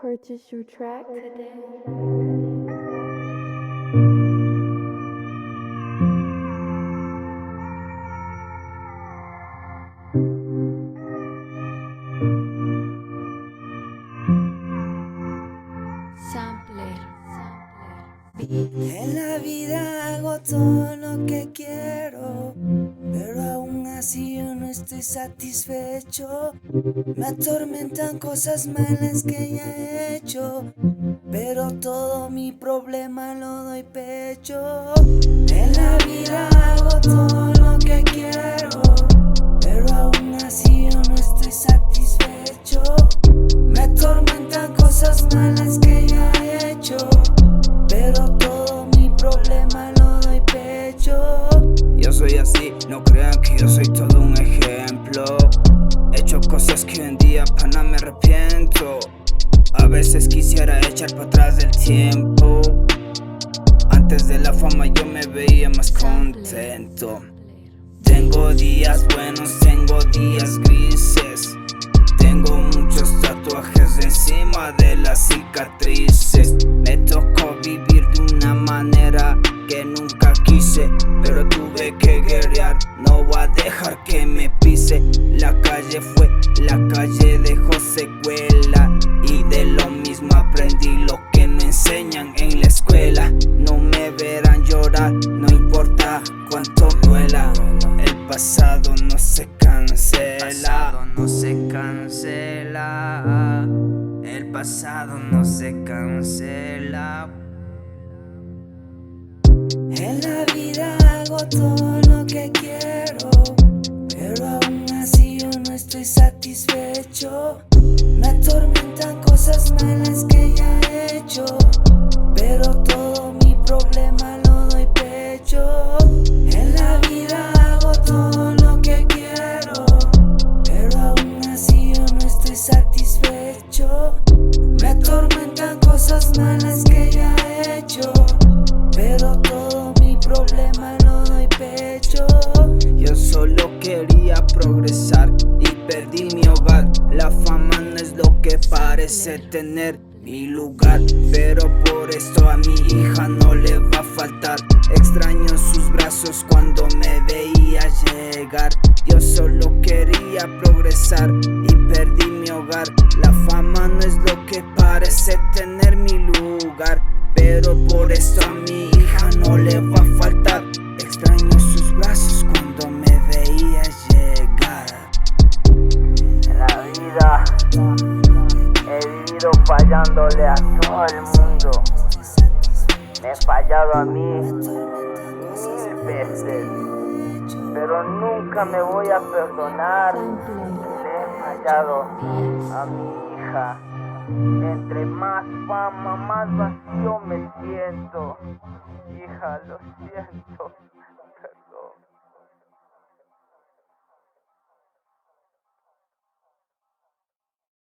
Purchase your track today. Sampler. En la vida hago todo lo que quiero, pero aún así yo no estoy satisfecho. Me atormentan cosas malas que ya he hecho, pero todo mi problema lo doy pecho. En la vida hago todo lo que quiero, pero aún así yo no estoy satisfecho. Me atormentan cosas malas que ya he hecho, pero todo mi problema lo doy pecho. Yo soy así, no crean que yo soy todo un ejemplo. He hecho cosas que hoy en día pana me arrepiento. A veces quisiera echar para atrás del tiempo. Antes de la fama yo me veía más contento. Tengo días buenos, tengo días grises. Tengo muchos tatuajes encima de las cicatrices. Me tocó vivir de una manera que nunca quise, pero tuve que guerrear, no voy a dejar que me pise. La calle dejó secuela, y de lo mismo aprendí lo que no enseñan en la escuela. No me verán llorar, no importa cuánto duela. El pasado no se cancela. No se cancela, el pasado no se cancela. En la vida hago todo lo que quiero, pero aún así yo no estoy satisfecho. Me atormentan cosas malas que ya he hecho, pero todo mi problema lo doy pecho. En la vida hago todo lo que quiero, pero aún así yo no estoy satisfecho. Me atormentan cosas malas que ya he hecho, pero todo mi problema lo doy pecho. Yo solo quería progresar y perdí mi hogar. La fama no es lo que parece tener mi lugar, pero por esto a mi hija no le va a faltar. Extraño sus brazos cuando me veía llegar. Yo solo quería progresar y perdí mi hogar. La fama no es lo que parece tener mi lugar, pero por esto a mi hija no le va a faltar. Extraño sus brazos cuando me veía llegar. En la vida he vivido fallándole a todo el mundo. Me he fallado a mí 1000 veces, pero nunca me voy a perdonar. Le he fallado a mi hija. Entre más fama, más vacío me siento. Hija, lo siento.